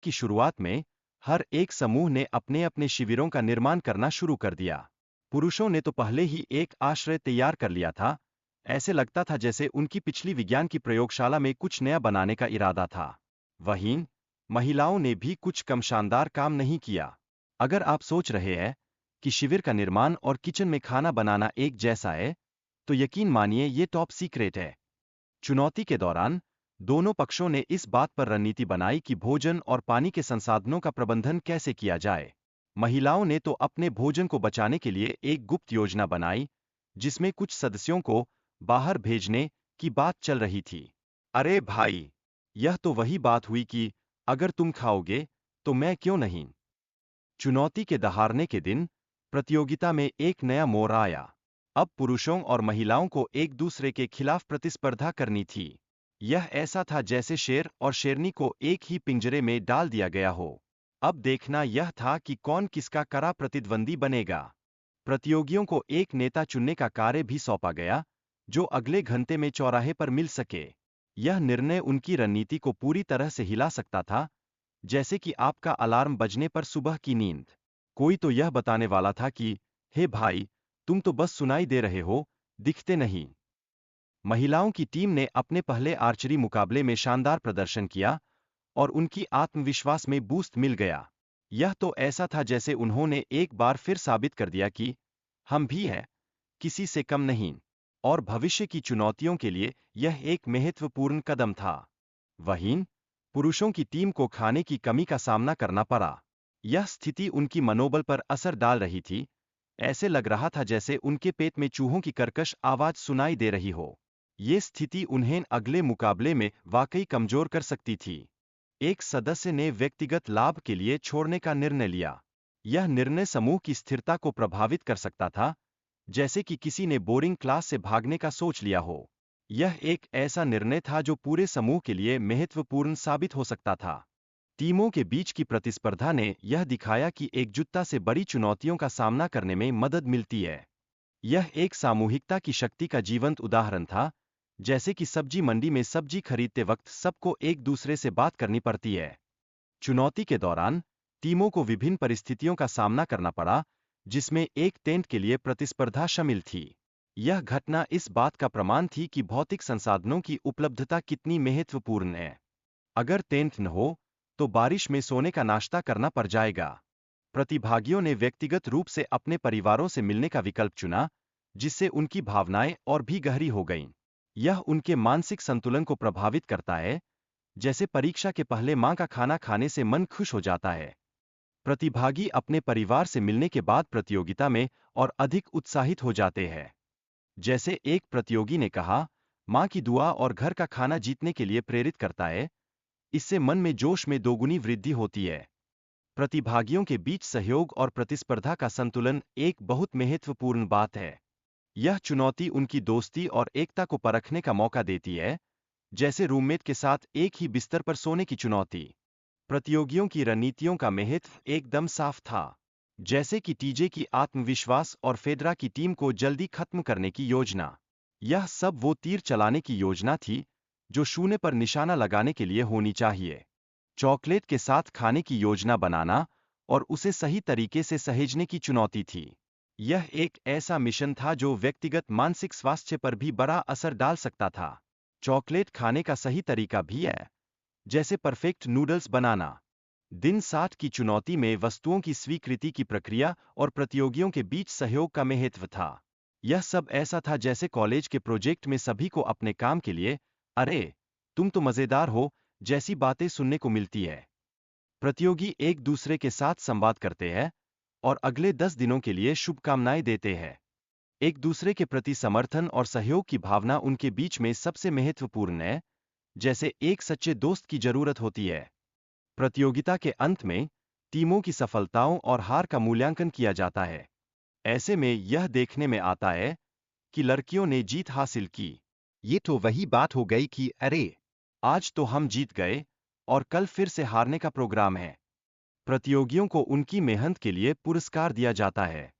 की शुरुआत में हर एक समूह ने अपने अपने शिविरों का निर्माण करना शुरू कर दिया। पुरुषों ने तो पहले ही एक आश्रय तैयार कर लिया था। ऐसे लगता था जैसे उनकी पिछली विज्ञान की प्रयोगशाला में कुछ नया बनाने का इरादा था। वहीं महिलाओं ने भी कुछ कम शानदार काम नहीं किया। अगर आप सोच रहे हैं कि शिविर का निर्माण और किचन में खाना बनाना एक जैसा है, तो यकीन मानिए ये टॉप सीक्रेट है। चुनौती के दौरान दोनों पक्षों ने इस बात पर रणनीति बनाई कि भोजन और पानी के संसाधनों का प्रबंधन कैसे किया जाए। महिलाओं ने तो अपने भोजन को बचाने के लिए एक गुप्त योजना बनाई, जिसमें कुछ सदस्यों को बाहर भेजने की बात चल रही थी। अरे भाई, यह तो वही बात हुई कि अगर तुम खाओगे तो मैं क्यों नहीं। चुनौती के दहाड़ने के दिन प्रतियोगिता में एक नया मोड़ आया। अब पुरुषों और महिलाओं को एक दूसरे के खिलाफ प्रतिस्पर्धा करनी थी। यह ऐसा था जैसे शेर और शेरनी को एक ही पिंजरे में डाल दिया गया हो। अब देखना यह था कि कौन किसका कड़ा प्रतिद्वंदी बनेगा। प्रतियोगियों को एक नेता चुनने का कार्य भी सौंपा गया, जो अगले घंटे में चौराहे पर मिल सके। यह निर्णय उनकी रणनीति को पूरी तरह से हिला सकता था, जैसे कि आपका अलार्म बजने पर सुबह की नींद। कोई तो यह बताने वाला था कि हे भाई, तुम तो बस सुनाई दे रहे हो, दिखते नहीं। महिलाओं की टीम ने अपने पहले आर्चरी मुकाबले में शानदार प्रदर्शन किया और उनकी आत्मविश्वास में बूस्ट मिल गया। यह तो ऐसा था जैसे उन्होंने एक बार फिर साबित कर दिया कि हम भी हैं, किसी से कम नहीं। और भविष्य की चुनौतियों के लिए यह एक महत्वपूर्ण कदम था। वहीं पुरुषों की टीम को खाने की कमी का सामना करना पड़ा। यह स्थिति उनकी मनोबल पर असर डाल रही थी। ऐसे लग रहा था जैसे उनके पेट में चूहों की कर्कश आवाज सुनाई दे रही हो। ये स्थिति उन्हें अगले मुकाबले में वाकई कमजोर कर सकती थी। एक सदस्य ने व्यक्तिगत लाभ के लिए छोड़ने का निर्णय लिया। यह निर्णय समूह की स्थिरता को प्रभावित कर सकता था, जैसे कि किसी ने बोरिंग क्लास से भागने का सोच लिया हो। यह एक ऐसा निर्णय था जो पूरे समूह के लिए महत्वपूर्ण साबित हो सकता था। टीमों के बीच की प्रतिस्पर्धा ने यह दिखाया कि एकजुटता से बड़ी चुनौतियों का सामना करने में मदद मिलती है। यह एक सामूहिकता की शक्ति का जीवंत उदाहरण था, जैसे कि सब्जी मंडी में सब्जी खरीदते वक्त सबको एक दूसरे से बात करनी पड़ती है। चुनौती के दौरान टीमों को विभिन्न परिस्थितियों का सामना करना पड़ा, जिसमें एक टेंट के लिए प्रतिस्पर्धा शामिल थी। यह घटना इस बात का प्रमाण थी कि भौतिक संसाधनों की उपलब्धता कितनी महत्वपूर्ण है। अगर टेंट न हो, तो बारिश में सोने का नाश्ता करना पड़ जाएगा। प्रतिभागियों ने व्यक्तिगत रूप से अपने परिवारों से मिलने का विकल्प चुना, जिससे उनकी भावनाएं और भी गहरी हो गईं। यह उनके मानसिक संतुलन को प्रभावित करता है, जैसे परीक्षा के पहले मां का खाना खाने से मन खुश हो जाता है। प्रतिभागी अपने परिवार से मिलने के बाद प्रतियोगिता में और अधिक उत्साहित हो जाते हैं। जैसे एक प्रतियोगी ने कहा, मां की दुआ और घर का खाना जीतने के लिए प्रेरित करता है, इससे मन में जोश में दोगुनी वृद्धि होती है। प्रतिभागियों के बीच सहयोग और प्रतिस्पर्धा का संतुलन एक बहुत महत्वपूर्ण बात है। यह चुनौती उनकी दोस्ती और एकता को परखने का मौका देती है, जैसे रूममेट के साथ एक ही बिस्तर पर सोने की चुनौती। प्रतियोगियों की रणनीतियों का महत्व एकदम साफ था, जैसे कि टीजे की आत्मविश्वास और फेडरा की टीम को जल्दी खत्म करने की योजना। यह सब वो तीर चलाने की योजना थी, जो शून्य पर निशाना लगाने के लिए होनी चाहिए। चॉकलेट के साथ खाने की योजना बनाना और उसे सही तरीके से सहेजने की चुनौती थी। यह एक ऐसा मिशन था जो व्यक्तिगत मानसिक स्वास्थ्य पर भी बड़ा असर डाल सकता था। चॉकलेट खाने का सही तरीका भी है, जैसे परफेक्ट नूडल्स बनाना। दिन 60 की चुनौती में वस्तुओं की स्वीकृति की प्रक्रिया और प्रतियोगियों के बीच सहयोग का महत्व था। यह सब ऐसा था जैसे कॉलेज के प्रोजेक्ट में सभी को अपने काम के लिए "अरे, तुम तो मजेदार हो" जैसी बातें सुनने को मिलती है। प्रतियोगी एक दूसरे के साथ संवाद करते हैं और अगले 10 दिनों के लिए शुभकामनाएं देते हैं। एक दूसरे के प्रति समर्थन और सहयोग की भावना उनके बीच में सबसे महत्वपूर्ण है, जैसे एक सच्चे दोस्त की जरूरत होती है। प्रतियोगिता के अंत में टीमों की सफलताओं और हार का मूल्यांकन किया जाता है। ऐसे में यह देखने में आता है कि लड़कियों ने जीत हासिल की। ये तो वही बात हो गई कि अरे, आज तो हम जीत गए और कल फिर से हारने का प्रोग्राम है। प्रतियोगियों को उनकी मेहनत के लिए पुरस्कार दिया जाता है।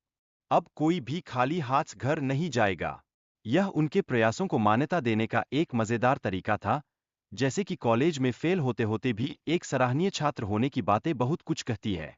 अब कोई भी खाली हाथ घर नहीं जाएगा। यह उनके प्रयासों को मान्यता देने का एक मजेदार तरीका था, जैसे कि कॉलेज में फेल होते होते भी एक सराहनीय छात्र होने की बातें बहुत कुछ कहती है।